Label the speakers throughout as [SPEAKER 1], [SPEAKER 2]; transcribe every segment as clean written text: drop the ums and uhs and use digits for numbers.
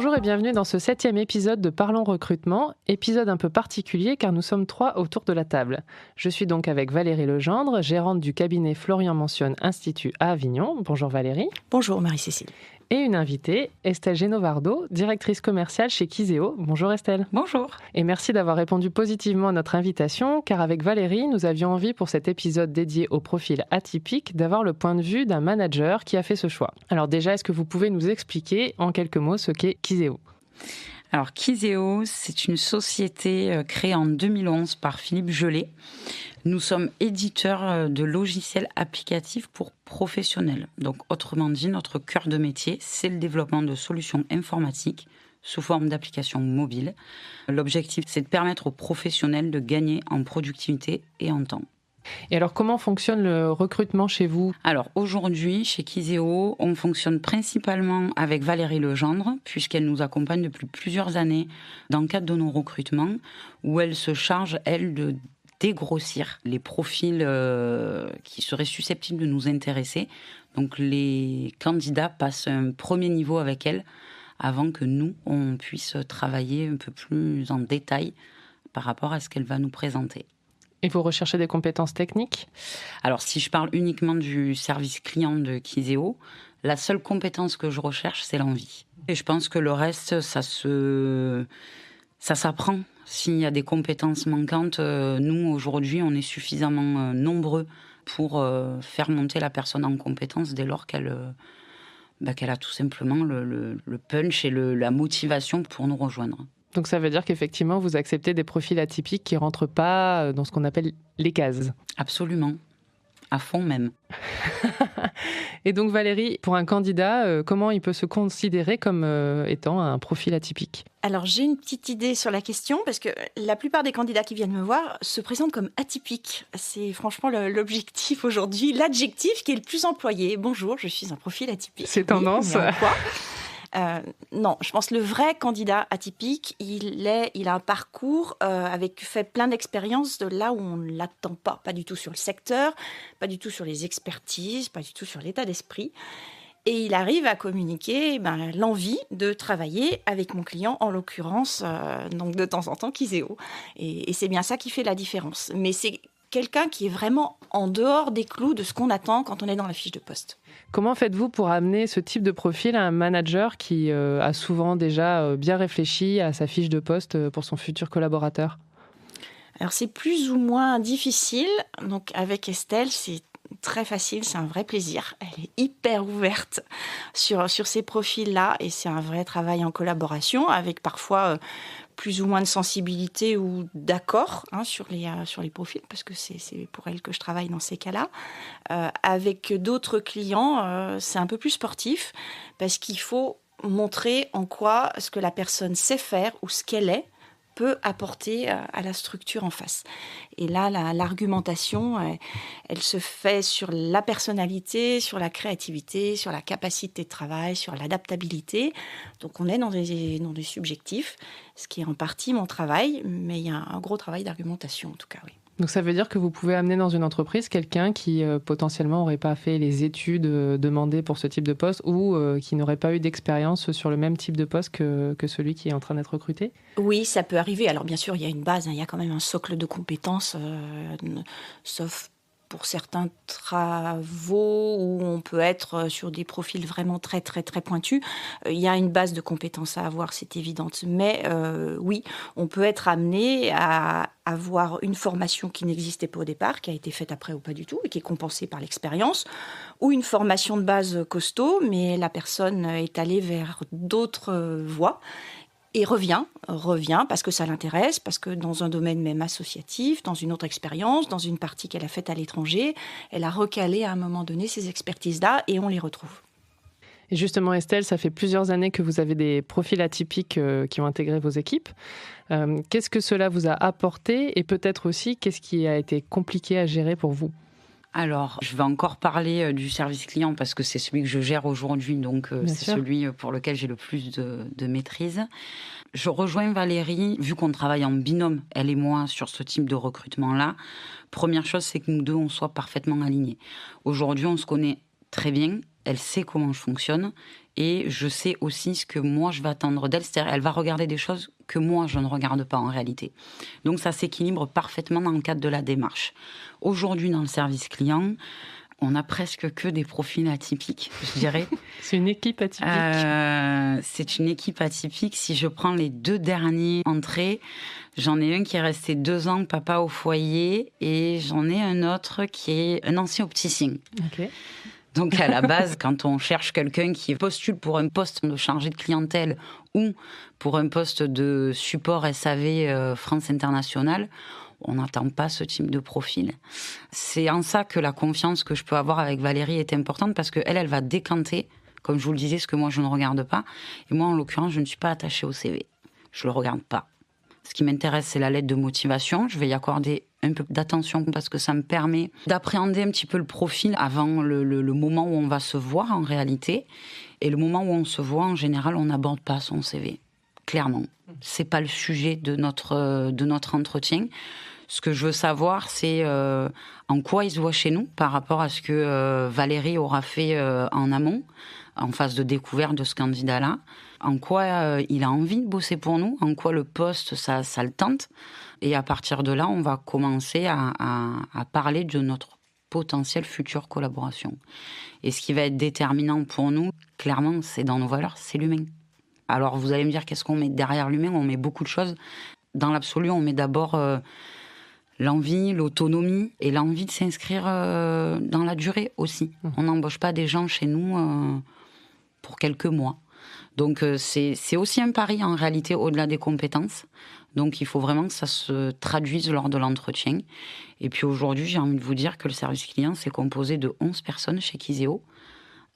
[SPEAKER 1] Bonjour et bienvenue dans ce 7e épisode de Parlons Recrutement, épisode un peu particulier car nous sommes 3 autour de la table. Je suis donc avec Valérie Legendre, gérante du cabinet Florian Mentionne Institut à Avignon. Bonjour Valérie.
[SPEAKER 2] Bonjour Marie-Cécile.
[SPEAKER 1] Et une invitée, Estelle Genovardo, directrice commerciale chez Kiseo. Bonjour Estelle.
[SPEAKER 2] Bonjour.
[SPEAKER 1] Et merci d'avoir répondu positivement à notre invitation, car avec Valérie, nous avions envie pour cet épisode dédié au profil atypique d'avoir le point de vue d'un manager qui a fait ce choix. Alors déjà, est-ce que vous pouvez nous expliquer en quelques mots ce qu'est Kiseo ?
[SPEAKER 2] Alors Kiseo, c'est une société créée en 2011 par Philippe Gelé. Nous sommes éditeurs de logiciels applicatifs pour professionnels. Donc autrement dit, notre cœur de métier, c'est le développement de solutions informatiques sous forme d'applications mobiles. L'objectif, c'est de permettre aux professionnels de gagner en productivité et en temps.
[SPEAKER 1] Et alors, comment fonctionne le recrutement chez vous ?
[SPEAKER 2] Alors, aujourd'hui, chez Kiseo, on fonctionne principalement avec Valérie Legendre, puisqu'elle nous accompagne depuis plusieurs années dans le cadre de nos recrutements, où elle se charge, elle, de dégrossir les profils qui seraient susceptibles de nous intéresser. Donc, les candidats passent un premier niveau avec elle, avant que nous, on puisse travailler un peu plus en détail par rapport à ce qu'elle va nous présenter.
[SPEAKER 1] Et vous recherchez des compétences techniques ?
[SPEAKER 2] Alors, si je parle uniquement du service client de Kiseo, la seule compétence que je recherche, c'est l'envie. Et je pense que le reste, ça s'apprend. S'il y a des compétences manquantes, nous, aujourd'hui, on est suffisamment nombreux pour faire monter la personne en compétence dès lors qu'elle a tout simplement le punch et la motivation pour nous rejoindre.
[SPEAKER 1] Donc ça veut dire qu'effectivement, vous acceptez des profils atypiques qui ne rentrent pas dans ce qu'on appelle les cases.
[SPEAKER 2] Absolument. À fond même.
[SPEAKER 1] Et donc Valérie, pour un candidat, comment il peut se considérer comme étant un profil atypique ?
[SPEAKER 3] Alors j'ai une petite idée sur la question parce que la plupart des candidats qui viennent me voir se présentent comme atypiques. C'est franchement l'objectif aujourd'hui, l'adjectif qui est le plus employé. Bonjour, je suis un profil atypique.
[SPEAKER 1] C'est tendance.
[SPEAKER 3] Oui, mais en quoi ? Non, je pense que le vrai candidat atypique, il a un parcours avec fait plein d'expériences de là où on ne l'attend pas du tout sur le secteur, pas du tout sur les expertises, pas du tout sur l'état d'esprit. Et il arrive à communiquer l'envie de travailler avec mon client, en l'occurrence, donc de temps en temps, Kiseo. Et c'est bien ça qui fait la différence. Mais c'est quelqu'un qui est vraiment en dehors des clous de ce qu'on attend quand on est dans la fiche de poste.
[SPEAKER 1] Comment faites-vous pour amener ce type de profil à un manager qui a souvent déjà bien réfléchi à sa fiche de poste pour son futur collaborateur ?
[SPEAKER 3] Alors c'est plus ou moins difficile. Donc avec Estelle, c'est très facile, c'est un vrai plaisir. Elle est hyper ouverte sur ces profils-là et c'est un vrai travail en collaboration avec parfois plus ou moins de sensibilité ou d'accord sur les profils, parce que c'est pour elle que je travaille dans ces cas-là. Avec d'autres clients, c'est un peu plus sportif, parce qu'il faut montrer en quoi ce que la personne sait faire ou ce qu'elle est peut apporter à la structure en face. Et là, l'argumentation, elle se fait sur la personnalité, sur la créativité, sur la capacité de travail, sur l'adaptabilité. Donc on est dans des subjectifs, ce qui est en partie mon travail, mais il y a un gros travail d'argumentation en tout cas, oui.
[SPEAKER 1] Donc ça veut dire que vous pouvez amener dans une entreprise quelqu'un qui potentiellement n'aurait pas fait les études demandées pour ce type de poste ou qui n'aurait pas eu d'expérience sur le même type de poste que celui qui est en train d'être recruté ?
[SPEAKER 3] Oui, ça peut arriver. Alors bien sûr, il y a une base, il y a quand même un socle de compétences, sauf pour certains travaux où on peut être sur des profils vraiment très, très, très pointus. Il y a une base de compétences à avoir, c'est évident. Mais oui, on peut être amené à avoir une formation qui n'existait pas au départ, qui a été faite après ou pas du tout, et qui est compensée par l'expérience, ou une formation de base costaud, mais la personne est allée vers d'autres voies. Et revient parce que ça l'intéresse, parce que dans un domaine même associatif, dans une autre expérience, dans une partie qu'elle a faite à l'étranger, elle a recalé à un moment donné ces expertises-là et on les retrouve.
[SPEAKER 1] Et justement, Estelle, ça fait plusieurs années que vous avez des profils atypiques qui ont intégré vos équipes. Qu'est-ce que cela vous a apporté et peut-être aussi qu'est-ce qui a été compliqué à gérer pour vous ?
[SPEAKER 2] Alors, je vais encore parler du service client parce que c'est celui que je gère aujourd'hui, donc c'est celui pour lequel j'ai le plus de maîtrise. Je rejoins Valérie, vu qu'on travaille en binôme, elle et moi, sur ce type de recrutement-là. Première chose, c'est que nous deux, on soit parfaitement alignés. Aujourd'hui, on se connaît très bien, elle sait comment je fonctionne et je sais aussi ce que moi je vais attendre d'elle, c'est-à-dire elle va regarder des choses que moi je ne regarde pas en réalité. Donc ça s'équilibre parfaitement dans le cadre de la démarche. Aujourd'hui dans le service client, on a presque que des profils atypiques, je dirais.
[SPEAKER 1] C'est une équipe atypique.
[SPEAKER 2] C'est une équipe atypique. Si je prends les 2 derniers entrées, j'en ai un qui est resté 2 ans papa au foyer et j'en ai un autre qui est un ancien opticien.
[SPEAKER 1] Ok.
[SPEAKER 2] Donc à la base, quand on cherche quelqu'un qui postule pour un poste de chargé de clientèle ou pour un poste de support SAV France Internationale, on n'attend pas ce type de profil. C'est en ça que la confiance que je peux avoir avec Valérie est importante parce qu'elle, elle va décanter, comme je vous le disais, ce que moi je ne regarde pas. Et moi, en l'occurrence, je ne suis pas attachée au CV. Je ne le regarde pas. Ce qui m'intéresse, c'est la lettre de motivation. Je vais y accorder un peu d'attention parce que ça me permet d'appréhender un petit peu le profil avant le moment où on va se voir en réalité. Et le moment où on se voit, en général, on n'aborde pas son CV. Clairement. C'est pas le sujet de notre entretien. Ce que je veux savoir, c'est en quoi il se voit chez nous par rapport à ce que Valérie aura fait en amont, en phase de découverte de ce candidat-là. En quoi il a envie de bosser pour nous, en quoi le poste, ça le tente. Et à partir de là, on va commencer à parler de notre potentielle future collaboration. Et ce qui va être déterminant pour nous, clairement, c'est dans nos valeurs, c'est l'humain. Alors vous allez me dire, qu'est-ce qu'on met derrière l'humain ? On met beaucoup de choses. Dans l'absolu, on met d'abord l'envie, l'autonomie et l'envie de s'inscrire dans la durée aussi. On n'embauche pas des gens chez nous pour quelques mois. Donc c'est aussi un pari en réalité au-delà des compétences. Donc il faut vraiment que ça se traduise lors de l'entretien. Et puis aujourd'hui, j'ai envie de vous dire que le service client, c'est composé de 11 personnes chez Kizeo,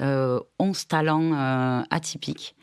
[SPEAKER 2] 11 talents atypiques.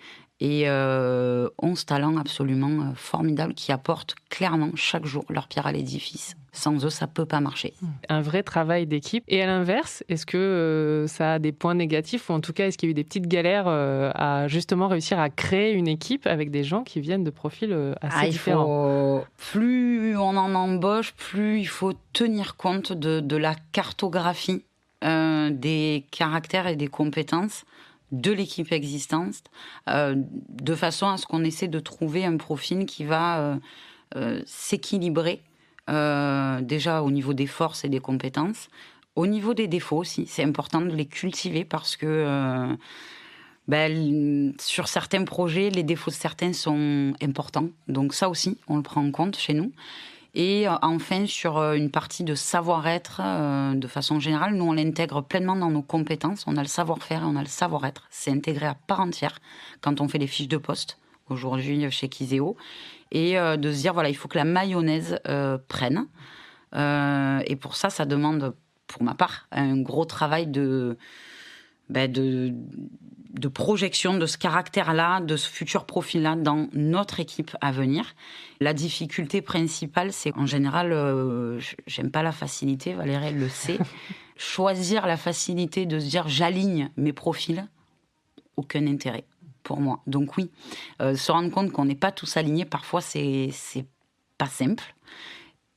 [SPEAKER 2] Et 11 talents absolument formidables qui apportent clairement chaque jour leur pierre à l'édifice. Sans eux, ça ne peut pas marcher.
[SPEAKER 1] Un vrai travail d'équipe. Et à l'inverse, est-ce que ça a des points négatifs ou en tout cas, est-ce qu'il y a eu des petites galères à justement réussir à créer une équipe avec des gens qui viennent de profils assez différents ?
[SPEAKER 2] Plus on en embauche, plus il faut tenir compte de la cartographie des caractères et des compétences de l'équipe existante, de façon à ce qu'on essaie de trouver un profil qui va s'équilibrer déjà au niveau des forces et des compétences, au niveau des défauts aussi. C'est important de les cultiver parce que sur certains projets, les défauts de certains sont importants. Donc ça aussi, on le prend en compte chez nous. Et enfin, sur une partie de savoir-être, de façon générale, nous, on l'intègre pleinement dans nos compétences. On a le savoir-faire et on a le savoir-être. C'est intégré à part entière quand on fait les fiches de poste, aujourd'hui chez Kizeo. Et de se dire, voilà, il faut que la mayonnaise prenne. Et pour ça, ça demande, pour ma part, un gros travail de projection de ce caractère-là, de ce futur profil-là dans notre équipe à venir. La difficulté principale, c'est qu'en général, j'aime pas la facilité, Valérie elle le sait. Choisir la facilité de se dire j'aligne mes profils, aucun intérêt pour moi. Donc oui, se rendre compte qu'on n'est pas tous alignés, parfois c'est pas simple.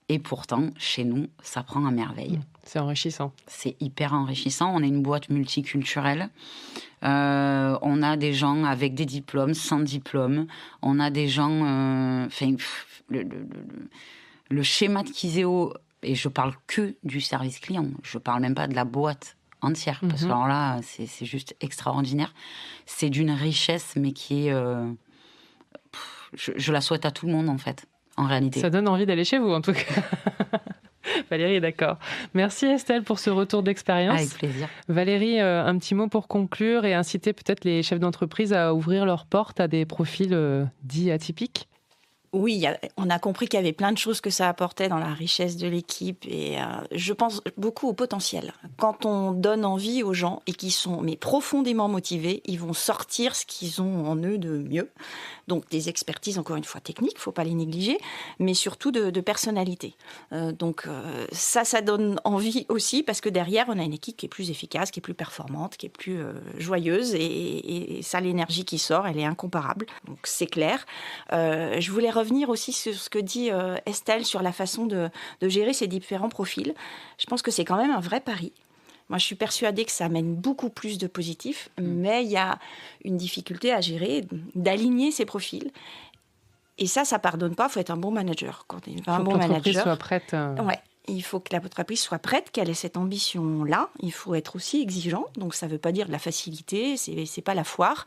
[SPEAKER 2] Et pourtant, chez nous, ça prend à merveille.
[SPEAKER 1] C'est enrichissant. C'est
[SPEAKER 2] hyper enrichissant. On est une boîte multiculturelle. On a des gens avec des diplômes, sans diplôme. On a des gens... le schéma de Kizeo, et je parle que du service client. Je parle même pas de la boîte entière. Parce que alors là, c'est juste extraordinaire. C'est d'une richesse, mais qui est... je la souhaite à tout le monde, en fait. En réalité.
[SPEAKER 1] Ça donne envie d'aller chez vous, en tout cas. Valérie est d'accord. Merci Estelle pour ce retour d'expérience.
[SPEAKER 2] Avec plaisir.
[SPEAKER 1] Valérie, un petit mot pour conclure et inciter peut-être les chefs d'entreprise à ouvrir leurs portes à des profils dits atypiques.
[SPEAKER 3] Oui, on a compris qu'il y avait plein de choses que ça apportait dans la richesse de l'équipe et je pense beaucoup au potentiel. Quand on donne envie aux gens et qu'ils sont profondément motivés, ils vont sortir ce qu'ils ont en eux de mieux. Donc des expertises, encore une fois, techniques, il ne faut pas les négliger, mais surtout de personnalité. Ça donne envie aussi parce que derrière, on a une équipe qui est plus efficace, qui est plus performante, qui est plus joyeuse et ça, l'énergie qui sort, elle est incomparable. Donc c'est clair. Je voulais revenir aussi sur ce que dit Estelle sur la façon de gérer ces différents profils. Je pense que c'est quand même un vrai pari. Moi, je suis persuadée que ça amène beaucoup plus de positif, mais il y a une difficulté à gérer, d'aligner ces profils. Et ça pardonne pas. Il faut être un bon manager. Quand il y a un bon manager,
[SPEAKER 1] soit prête.
[SPEAKER 3] Ouais. Il faut que l'entreprise soit prête, qu'elle ait cette ambition-là. Il faut être aussi exigeant. Donc, ça ne veut pas dire de la facilité, c'est pas la foire.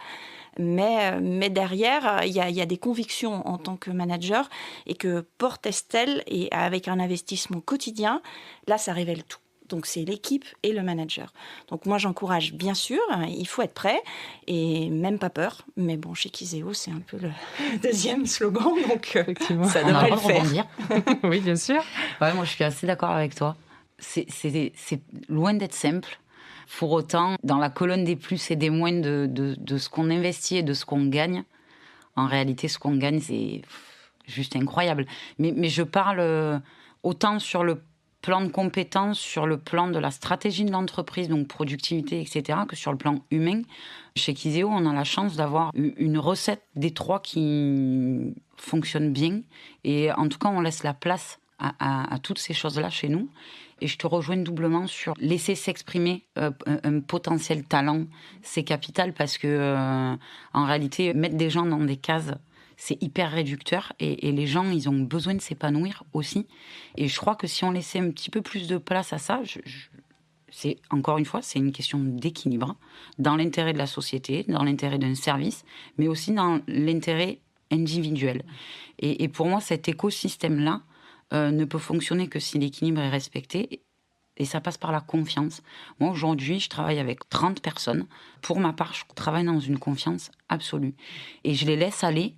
[SPEAKER 3] Mais derrière, il y a des convictions en tant que manager et que porte Estelle, et avec un investissement quotidien, là, ça révèle tout. Donc, c'est l'équipe et le manager. Donc, moi, j'encourage, bien sûr, il faut être prêt et même pas peur. Mais bon, chez Kiseo, c'est un peu le deuxième slogan, donc
[SPEAKER 1] Effectivement.
[SPEAKER 3] ça devrait le faire.
[SPEAKER 1] Oui, bien sûr.
[SPEAKER 2] Ouais, moi, je suis assez d'accord avec toi. C'est loin d'être simple. Pour autant, dans la colonne des plus et des moins de ce qu'on investit et de ce qu'on gagne, en réalité, ce qu'on gagne, c'est juste incroyable. Mais je parle autant sur le plan de compétences, sur le plan de la stratégie de l'entreprise, donc productivité, etc., que sur le plan humain. Chez Kiseo, on a la chance d'avoir une recette des trois qui fonctionne bien. Et en tout cas, on laisse la place à toutes ces choses-là chez nous. Et je te rejoins doublement sur laisser s'exprimer un potentiel talent. C'est capital parce que, en réalité, mettre des gens dans des cases, c'est hyper réducteur. Et les gens, ils ont besoin de s'épanouir aussi. Et je crois que si on laissait un petit peu plus de place à ça, c'est, encore une fois, c'est une question d'équilibre dans l'intérêt de la société, dans l'intérêt d'un service, mais aussi dans l'intérêt individuel. Et pour moi, cet écosystème-là ne peut fonctionner que si l'équilibre est respecté. Et ça passe par la confiance. Moi, aujourd'hui, je travaille avec 30 personnes. Pour ma part, je travaille dans une confiance absolue. Et je les laisse aller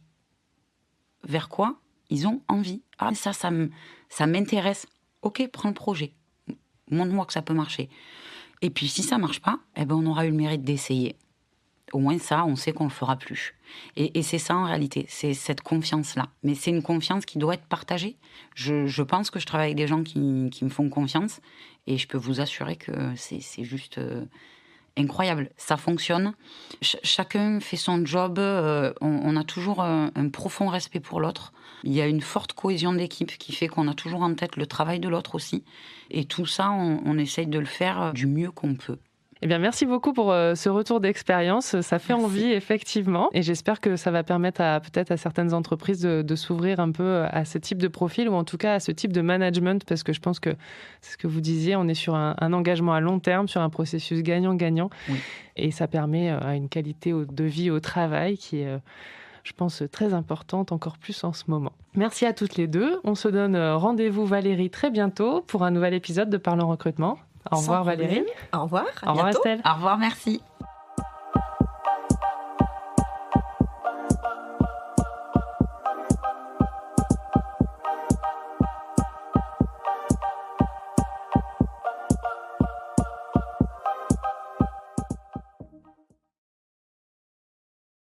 [SPEAKER 2] vers quoi ils ont envie. Ah, ça m'intéresse. Ok, prends le projet. Montre-moi que ça peut marcher. Et puis, si ça ne marche pas, on aura eu le mérite d'essayer. Au moins ça, on sait qu'on ne le fera plus. Et c'est ça en réalité, c'est cette confiance-là. Mais c'est une confiance qui doit être partagée. Je pense que je travaille avec des gens qui me font confiance et je peux vous assurer que c'est juste incroyable. Ça fonctionne. Chacun fait son job. On a toujours un profond respect pour l'autre. Il y a une forte cohésion d'équipe qui fait qu'on a toujours en tête le travail de l'autre aussi. Et tout ça, on essaye de le faire du mieux qu'on peut.
[SPEAKER 1] Eh bien, merci beaucoup pour ce retour d'expérience. Ça fait envie, effectivement. Et j'espère que ça va permettre peut-être à certaines entreprises de s'ouvrir un peu à ce type de profil ou en tout cas à ce type de management, parce que je pense que c'est ce que vous disiez, on est sur un engagement à long terme, sur un processus gagnant-gagnant. Oui. Et ça permet à une qualité de vie au travail qui est, je pense, très importante, encore plus en ce moment. Merci à toutes les deux. On se donne rendez-vous, Valérie, très bientôt pour un nouvel épisode de Parlons Recrutement. Au revoir Valérie.
[SPEAKER 3] Au revoir.
[SPEAKER 1] Au revoir Estelle.
[SPEAKER 2] Au revoir, merci.